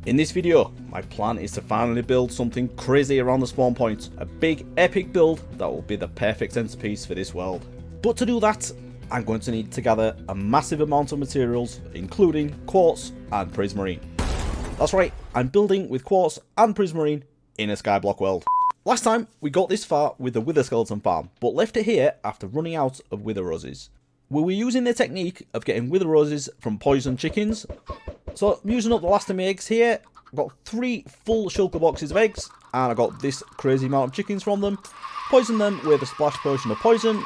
In this video, my plan is to finally build something crazy around the spawn point, a big epic build that will be the perfect centerpiece for this world. But to do that, I'm going to need to gather a massive amount of materials, including quartz and prismarine. That's right, I'm building with quartz and prismarine in a Skyblock world. Last time, we got this far with the wither skeleton farm, but left it here after running out of wither roses. We were using the technique of getting wither roses from poisoned chickens. So I'm using up the last of my eggs here. I've got 3 full shulker boxes of eggs, and I got this crazy amount of chickens from them. Poison them with a splash potion of poison,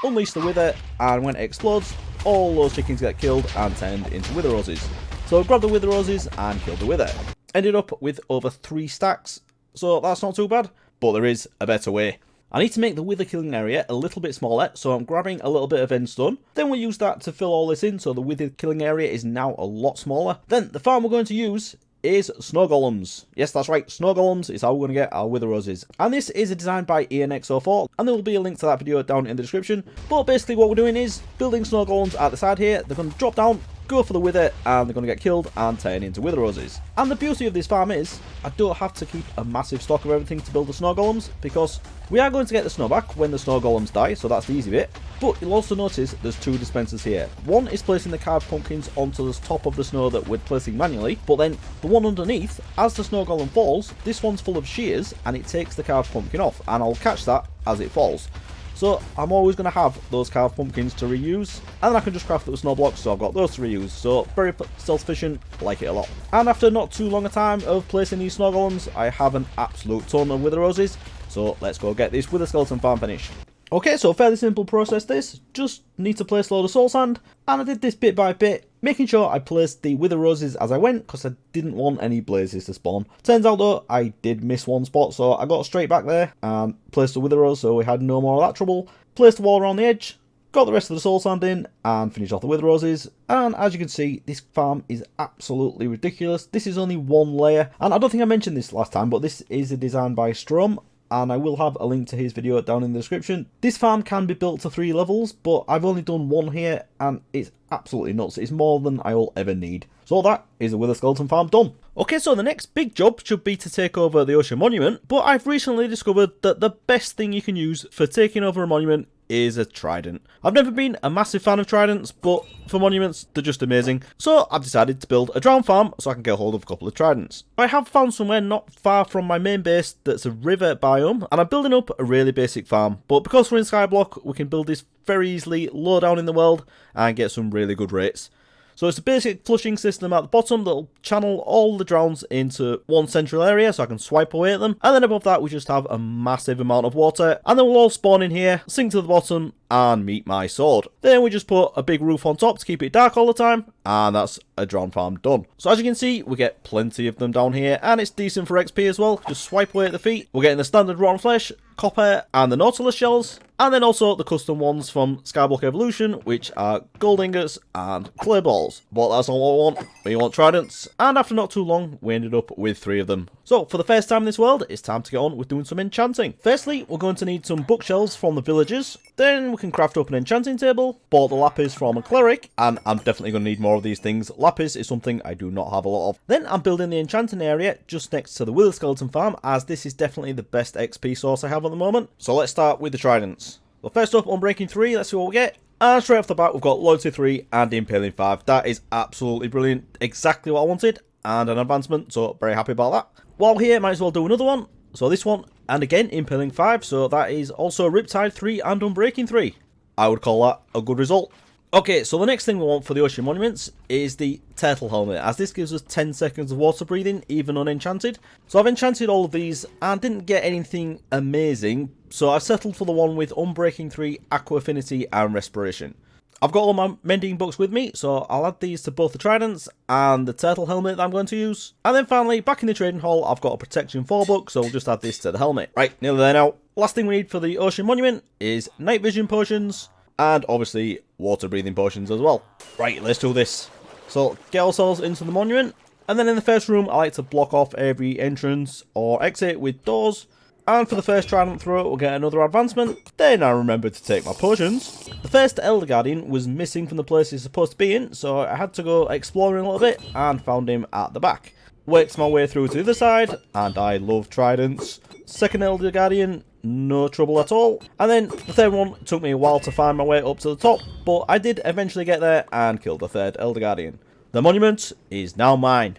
unleash the wither, and when it explodes, all those chickens get killed and turned into wither roses. So I grabbed the wither roses and killed the wither. Ended up with over 3 stacks, so that's not too bad, but there is a better way. I need to make the wither killing area a little bit smaller, so I'm grabbing a little bit of endstone. Then we'll use that to fill all this in, so the wither killing area is now a lot smaller. Then the farm we're going to use is snow golems. Yes, that's right, snow golems is how we're going to get our wither roses. And this is a design by Ep12, and there will be a link to that video down in the description. But basically what we're doing is building snow golems at the side here. They're going to drop down, go for the wither, and they're going to get killed and turn into wither roses. And the beauty of this farm is I don't have to keep a massive stock of everything to build the snow golems, because we are going to get the snow back when the snow golems die, so that's the easy bit. But you'll also notice there's 2 dispensers here. One is placing the carved pumpkins onto the top of the snow that we're placing manually, but then the one underneath, as the snow golem falls, this one's full of shears and it takes the carved pumpkin off, and I'll catch that as it falls. So I'm always going to have those carved pumpkins to reuse, and then I can just craft those snow blocks, so I've got those to reuse. So very self-sufficient, like it a lot. And after not too long a time of placing these snow golems, I have an absolute ton of wither roses. So let's go get this wither skeleton farm finished. Okay, so fairly simple process this. Just need to place a load of soul sand, and I did this bit by bit, making sure I placed the wither roses as I went, because I didn't want any blazes to spawn. Turns out though, I did miss one spot, so I got straight back there and placed the wither rose, so we had no more of that trouble. Placed the wall around the edge, got the rest of the soul sand in, and finished off the wither roses. And as you can see, this farm is absolutely ridiculous. This is only 1 layer, and I don't think I mentioned this last time, but this is a design by Strum, and I will have a link to his video down in the description. This farm can be built to 3 levels, but I've only done 1 here, and it's absolutely nuts. It's more than I will ever need. So that is the wither skeleton farm done. Okay, so the next big job should be to take over the ocean monument, but I've recently discovered that the best thing you can use for taking over a monument is a trident. I've never been a massive fan of tridents, but for monuments, they're just amazing. So I've decided to build a drown farm so I can get hold of a couple of tridents. I have found somewhere not far from my main base that's a river biome, and I'm building up a really basic farm. But because we're in Skyblock, we can build this very easily low down in the world and get some really good rates. So it's a basic flushing system at the bottom that'll channel all the drowns into one central area so I can swipe away at them. And then above that we just have a massive amount of water, and then we'll all spawn in here, sink to the bottom, and meet my sword. Then we just put a big roof on top to keep it dark all the time, and that's a drown farm done. So as you can see, we get plenty of them down here, and it's decent for XP as well. Just swipe away at the feet. We're getting the standard rotten flesh, copper, and the nautilus shells, and then also the custom ones from Skyblock Evolution, which are gold ingots and clay balls. But that's not what we want. We want tridents, and after not too long, we ended up with 3 of them. So for the first time in this world, it's time to get on with doing some enchanting. Firstly, we're going to need some bookshelves from the villagers. Then we can craft up an enchanting table, bought the lapis from a cleric, and I'm definitely going to need more of these things. Lapis is something I do not have a lot of. Then I'm building the enchanting area just next to the wither skeleton farm, as this is definitely the best XP source I have at the moment. So let's start with the tridents. So first up, Unbreaking 3, let's see what we get. And straight off the bat, we've got Loyalty 3 and Impaling 5. That is absolutely brilliant. Exactly what I wanted, and an advancement, so very happy about that. While here, might as well do another one. So this one, and again, Impaling 5, so that is also Riptide 3 and Unbreaking 3. I would call that a good result. Okay, so the next thing we want for the ocean monuments is the turtle helmet, as this gives us 10 seconds of water breathing, even unenchanted. So I've enchanted all of these and didn't get anything amazing, so I've settled for the one with Unbreaking 3, Aqua Affinity, and Respiration. I've got all my mending books with me, so I'll add these to both the tridents and the turtle helmet that I'm going to use. And then finally, back in the trading hall, I've got a Protection 4 book, so we'll just add this to the helmet. Right, nearly there now. Last thing we need for the ocean monument is night vision potions, and obviously water breathing potions as well. Right, let's do this. So get ourselves into the monument, and then in the first room I like to block off every entrance or exit with doors. And for the first trident throw, we'll get another advancement. Then I remembered to take my potions. The first Elder Guardian was missing from the place he's supposed to be in, so I had to go exploring a little bit and found him at the back. works my way through to the other side, and I love tridents. Second Elder Guardian, no trouble at all. And then the third one took me a while to find my way up to the top, but I did eventually get there and kill the third Elder Guardian. The monument is now mine.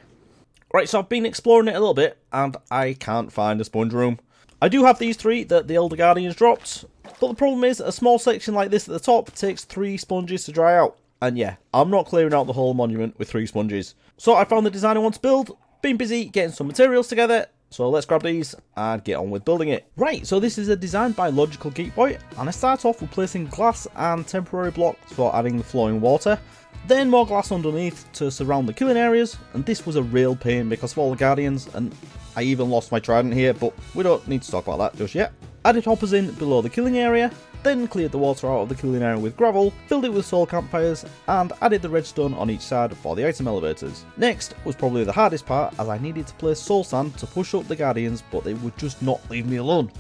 Right, so I've been exploring it a little bit, and I can't find a sponge room. I do have these 3 that the Elder Guardians dropped, but the problem is a small section like this at the top takes 3 sponges to dry out. And yeah, I'm not clearing out the whole monument with 3 sponges. So I found the design I want to build, been busy getting some materials together, so let's grab these and get on with building it. Right, so this is a design by Logical Geek Boy, and I start off with placing glass and temporary blocks for adding the flowing water. Then more glass underneath to surround the killing areas, and this was a real pain because of all the guardians, and I even lost my trident here, but we don't need to talk about that just yet. Added hoppers in below the killing area, then cleared the water out of the killing area with gravel, filled it with soul campfires, and added the redstone on each side for the item elevators. Next was probably the hardest part, as I needed to place soul sand to push up the guardians, but they would just not leave me alone.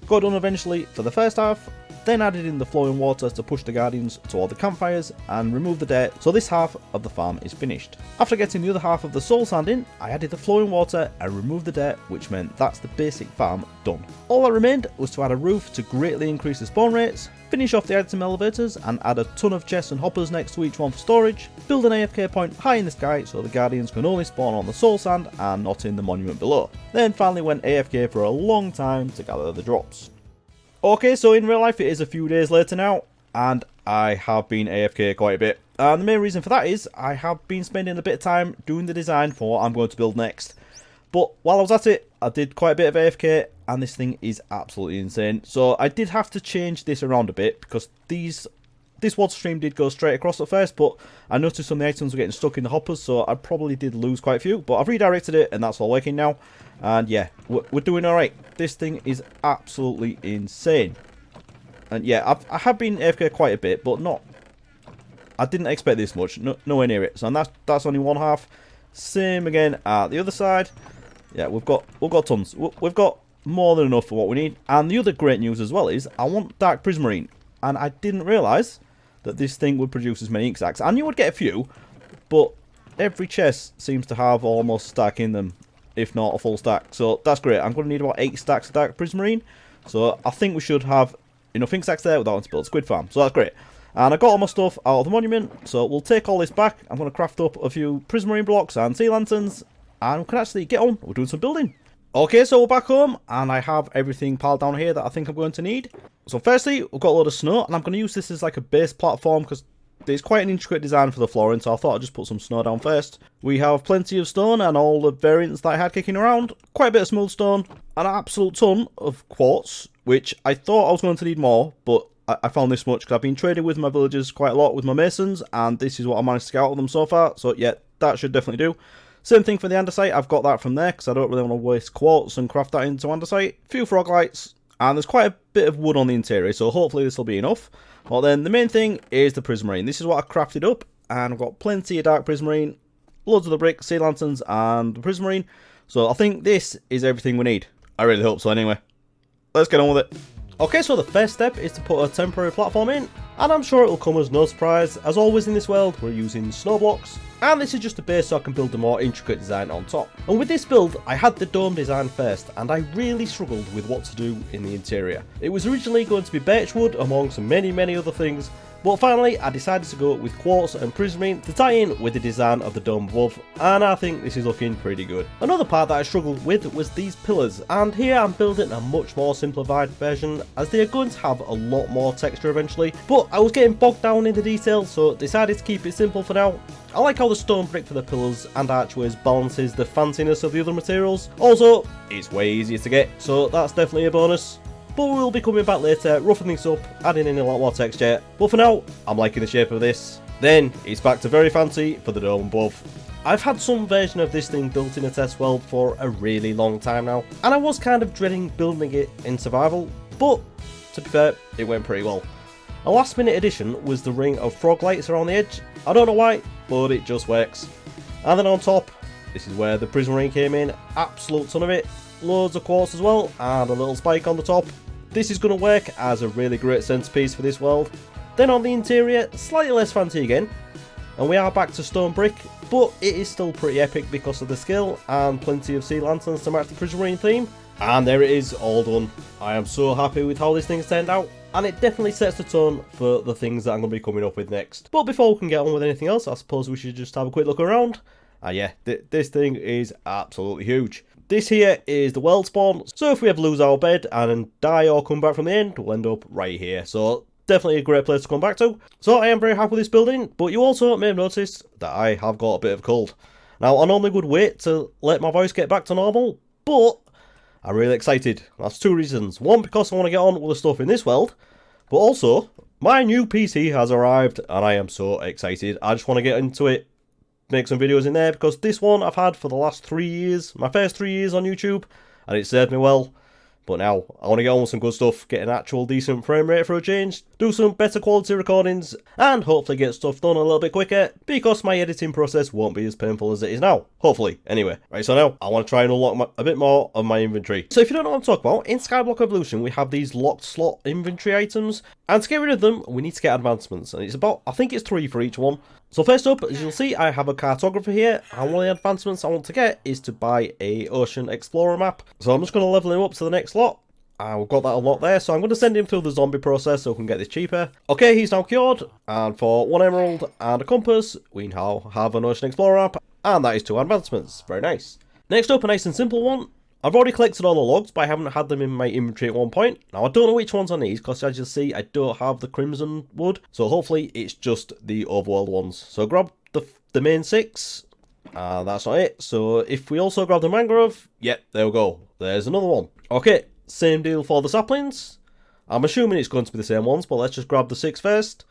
Got done eventually for the first half, then added in the flowing water to push the guardians toward the campfires and remove the dirt, so this half of the farm is finished. After getting the other half of the soul sand in, I added the flowing water and removed the dirt, which meant that's the basic farm done. All that remained was to add a roof to greatly increase the spawn rates, finish off the item elevators and add a ton of chests and hoppers next to each one for storage, build an AFK point high in the sky so the guardians can only spawn on the soul sand and not in the monument below. Then finally went AFK for a long time to gather the drops. Okay, so in real life it is a few days later now, and I have been AFK quite a bit. And the main reason for that is I have been spending a bit of time doing the design for what I'm going to build next. But while I was at it, I did quite a bit of AFK, and this thing is absolutely insane. So I did have to change this around a bit, because this water stream did go straight across at first, but I noticed some of the items were getting stuck in the hoppers, so I probably did lose quite a few. But I've redirected it, and that's all working now. And yeah, we're doing alright. This thing is absolutely insane. And yeah, I have been AFK quite a bit, but not... I didn't expect this much, nowhere near it. So and that's only one half. Same again at the other side. Yeah, we've got tons. We've got more than enough for what we need. And the other great news as well is I want Dark Prismarine. And I didn't realise that this thing would produce as many ink sacs. I knew I'd get a few, but every chest seems to have almost a stack in them, if not a full stack. So that's great. I'm going to need about 8 stacks of Dark Prismarine. So I think we should have enough ink sacs there without having to build a squid farm. So that's great. And I got all my stuff out of the monument, so we'll take all this back. I'm going to craft up a few Prismarine blocks and sea lanterns, and we can actually get on. We're doing some building. Okay, so we're back home, and I have everything piled down here that I think I'm going to need. So firstly, we've got a load of snow, and I'm going to use this as like a base platform, because there's quite an intricate design for the flooring, so I thought I'd just put some snow down first. We have plenty of stone, and all the variants that I had kicking around. Quite a bit of smooth stone, and an absolute ton of quartz, which I thought I was going to need more, but I found this much because I've been trading with my villagers quite a lot with my masons, and this is what I managed to get out of them so far. So yeah, that should definitely do. Same thing for the andesite. I've got that from there because I don't really want to waste quartz and craft that into andesite. A few frog lights, and there's quite a bit of wood on the interior, so hopefully this will be enough. Well then, the main thing is the prismarine. This is what I crafted up, and I've got plenty of dark prismarine, loads of the brick, sea lanterns, and the prismarine. So I think this is everything we need. I really hope so anyway. Let's get on with it. Okay, so the first step is to put a temporary platform in, and I'm sure it will come as no surprise. As always in this world, we're using snow blocks, and this is just a base so I can build a more intricate design on top. And with this build, I had the dome design first, and I really struggled with what to do in the interior. It was originally going to be birchwood amongst many other things, but finally I decided to go with quartz and prismarine to tie in with the design of the dome above, and I think this is looking pretty good. Another part that I struggled with was these pillars, and here I'm building a much more simplified version as they are going to have a lot more texture eventually, but I was getting bogged down in the details, so decided to keep it simple for now. I like how the stone brick for the pillars and archways balances the fanciness of the other materials. Also, it's way easier to get, so that's definitely a bonus. But we'll be coming back later, roughing things up, adding in a lot more texture. But for now, I'm liking the shape of this. Then, it's back to very fancy for the dome above. I've had some version of this thing built in a test world for a really long time now, and I was kind of dreading building it in survival, but to be fair, it went pretty well. A last minute addition was the ring of frog lights around the edge. I don't know why, but it just works. And then on top, this is where the prismarine came in, absolute ton of it. Loads of quartz as well, and a little spike on the top. This is going to work as a really great centerpiece for this world. Then on the interior, slightly less fancy again, And we are back to stone brick, but it is still pretty epic because of the skill and plenty of sea lanterns to match the prismarine theme. And there it is, all done. I am so happy with how this thing's turned out, and it definitely sets the tone for the things that I'm going to be coming up with next. But before we can get on with anything else, I suppose we should just have a quick look around. Yeah, this thing is absolutely huge. This here is the world spawn, so if we ever lose our bed and die or come back from the end, we'll end up right here. So definitely a great place to come back to. So I am very happy with this building, but you also may have noticed that I have got a bit of a cold. Now I normally would wait to let my voice get back to normal, but I'm really excited. That's two reasons. One, because I want to get on with the stuff in this world, but also my new PC has arrived and I am so excited. I just want to get into it, make some videos in there, because this one I've had for the last 3 years, my first 3 years on YouTube, and it served me well. But now I want to get on with some good stuff, get an actual decent frame rate for a change, do some better quality recordings, and hopefully get stuff done a little bit quicker, because my editing process won't be as painful as it is now. Hopefully, anyway. Right, so now I want to try and unlock a bit more of my inventory. So if you don't know what I'm talking about, in Skyblock Evolution we have these locked slot inventory items, and to get rid of them we need to get advancements, and it's about, I think it's 3 for each one. So first up, as you'll see, I have a cartographer here, and one of the advancements I want to get is to buy a Ocean Explorer map. So I'm just going to level him up to the next lot. We've got that unlocked there, so I'm going to send him through the zombie process so we can get this cheaper. Okay, he's now cured, and for 1 emerald and a compass, we now have an Ocean Explorer map, and that is 2 advancements. Very nice. Next up, a nice and simple one. I've already collected all the logs, but I haven't had them in my inventory at one point. Now, I don't know which ones I need, because as you'll see, I don't have the crimson wood. So hopefully, it's just the overworld ones. So grab the main 6. That's not it. So if we also grab the mangrove, yep, there we go. There's another one. Okay, same deal for the saplings. I'm assuming it's going to be the same ones, but let's just grab the 6 first.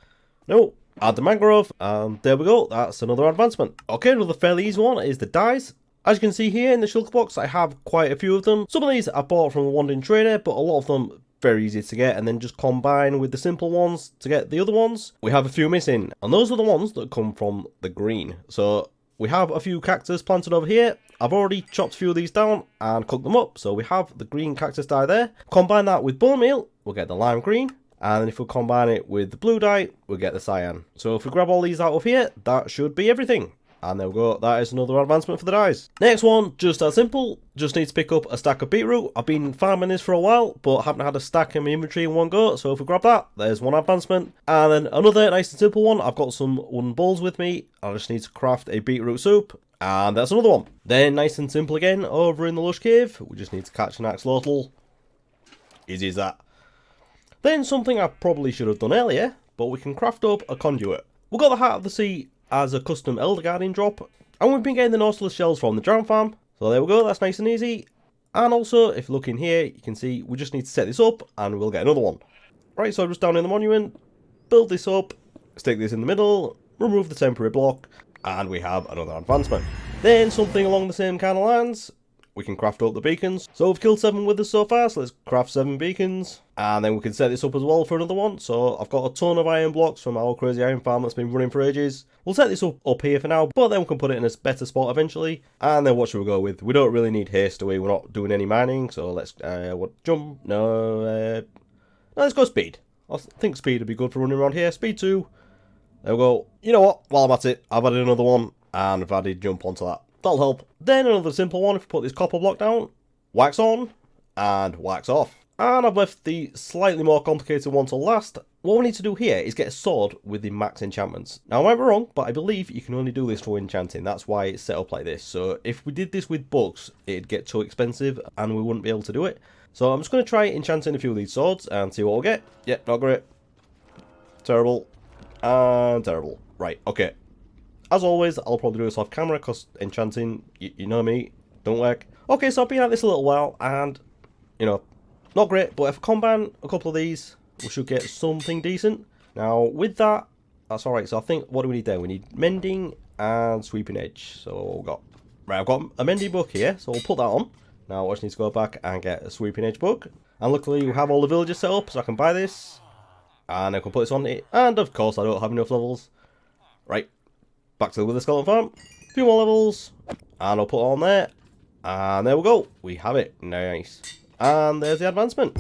No, add the mangrove, and there we go. That's another advancement. Okay, another fairly easy one is the dyes. As you can see here in the shulker box, I have quite a few of them. Some of these I bought from a wandering trader, but a lot of them very easy to get, and then just combine with the simple ones to get the other ones. We have a few missing, and those are the ones that come from the green. So we have a few cactus planted over here. I've already chopped a few of these down and cooked them up, so we have the green cactus dye there. Combine that with bone meal, we'll get the lime green, and then if we combine it with the blue dye, we'll get the cyan. So if we grab all these out of here, that should be everything. And there we go, that is another advancement for the dyes. Next one, just as simple, just need to pick up a stack of beetroot. I've been farming this for a while, but haven't had a stack in my inventory in one go, so if we grab that, there's one advancement. And then another nice and simple one, I've got some wooden bowls with me, I just need to craft a beetroot soup, and that's another one. Then nice and simple again, over in the lush cave, we just need to catch an axolotl. Easy as that. Then something I probably should have done earlier, but we can craft up a conduit. We've got the Heart of the Sea as a custom Elder Guardian drop, and we've been getting the Nautilus shells from the Drown Farm, so there we go, that's nice and easy. And also, if you look in here, you can see we just need to set this up, and we'll get another one. Right, so just down in the monument, build this up, stick this in the middle, remove the temporary block, and we have another advancement. Then, something along the same kind of lines, we can craft up the beacons. So we've killed 7 with us so far, so let's craft 7 beacons. And then we can set this up as well for another one. So I've got a ton of iron blocks from our crazy iron farm that's been running for ages. We'll set this up here for now, but then we can put it in a better spot eventually. And then what should we go with? We don't really need haste away, we're not doing any mining, so let's, jump? No, let's go speed. I think speed would be good for running around here. Speed 2. There we go. You know what? While I'm at it, I've added another one, and I've added jump onto that. That'll help. Then another simple one, if we put this copper block down, wax on, and wax off. And I've left the slightly more complicated one to last. What we need to do here is get a sword with the max enchantments. Now I might be wrong, but I believe you can only do this for enchanting. That's why it's set up like this. So if we did this with books, it'd get too expensive and we wouldn't be able to do it. So I'm just going to try enchanting a few of these swords and see what we'll get. Yep, not great. Terrible. And terrible. Right, okay. As always, I'll probably do this off camera because enchanting, you know me, don't work. Okay, so I've been at this a little while and, you know, not great, but if I combine a couple of these, we should get something decent. Now, with that, that's alright. So I think, what do we need there? We need mending and sweeping edge. So we've got, right, I've got a mending book here, so we'll put that on. Now I just need to go back and get a sweeping edge book. And luckily we have all the villages set up, so I can buy this. And I can put this on it. And of course I don't have enough levels. Right. Back to the Wither Skeleton Farm. A few more levels. And I'll put it on there. And there we go. We have it. Nice. And there's the advancement.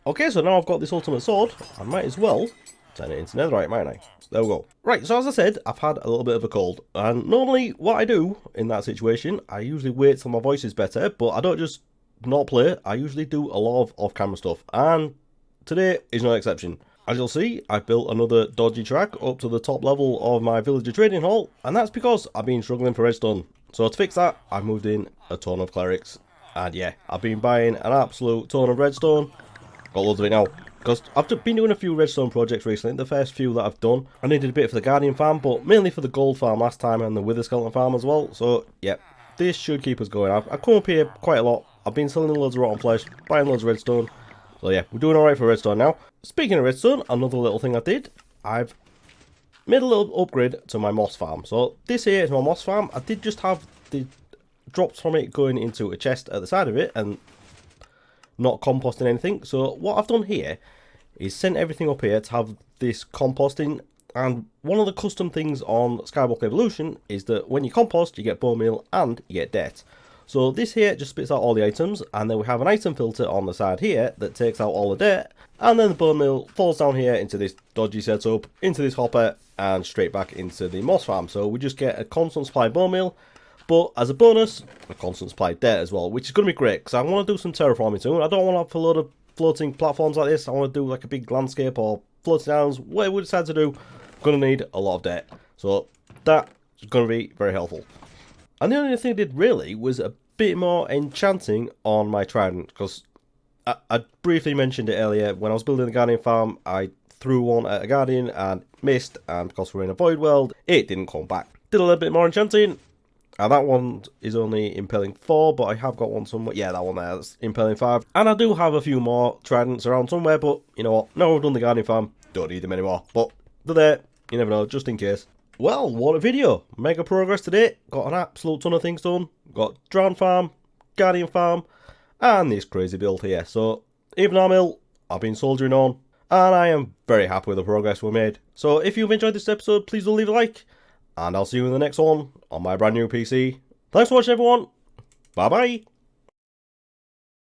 Okay, so now I've got this ultimate sword. I might as well turn it into netherite, mightn't I? There we go. Right, so as I said, I've had a little bit of a cold, and normally what I do in that situation, I usually wait till my voice is better, but I don't just not play. I usually do a lot of off-camera stuff, and today is no exception. As you'll see, I've built another dodgy track up to the top level of my villager trading hall, and that's because I've been struggling for redstone. So to fix that, I've moved in a ton of clerics, and yeah, I've been buying an absolute ton of redstone. Got loads of it now. Because I've been doing a few redstone projects recently, the first few that I've done. I needed a bit for the Guardian farm, but mainly for the gold farm last time and the Wither Skeleton farm as well. So, yeah, this should keep us going. I've come up here quite a lot. I've been selling loads of rotten flesh, buying loads of redstone. So yeah, we're doing alright for redstone now. Speaking of redstone, another little thing I did, I've made a little upgrade to my moss farm. So this here is my moss farm. I did just have the drops from it going into a chest at the side of it and not composting anything. So what I've done here is sent everything up here to have this composting, and one of the custom things on Skyblock Evolution is that when you compost you get bone meal and you get dirt. So this here just spits out all the items, and then we have an item filter on the side here that takes out all the dirt, and then the bone meal falls down here into this dodgy setup, into this hopper, and straight back into the moss farm. So we just get a constant supply of bone meal, but as a bonus, a constant supply of dirt as well, which is going to be great, because I want to do some terraforming soon. I don't want to have a load of floating platforms like this. I want to do like a big landscape or floating islands. Whatever we decide to do, going to need a lot of dirt. So that's going to be very helpful. And the only thing I did really was a bit more enchanting on my trident, because I briefly mentioned it earlier. When I was building the Guardian farm, I threw one at a Guardian and missed, and because we're in a void world, it didn't come back. Did a little bit more enchanting. And that one is only impaling 4, but I have got one somewhere. Yeah, that one there is impaling 5. And I do have a few more tridents around somewhere, but you know what? Now I've done the Guardian farm, don't need them anymore. But they're there, you never know, just in case. Well, what a video. Mega progress today. Got an absolute ton of things done. Got Drown farm, Guardian farm, and this crazy build here. So, even I'm ill, I've been soldiering on, and I am very happy with the progress we made. So if you've enjoyed this episode, please do leave a like. And I'll see you in the next one on my brand new PC. Thanks for watching, everyone. Bye bye.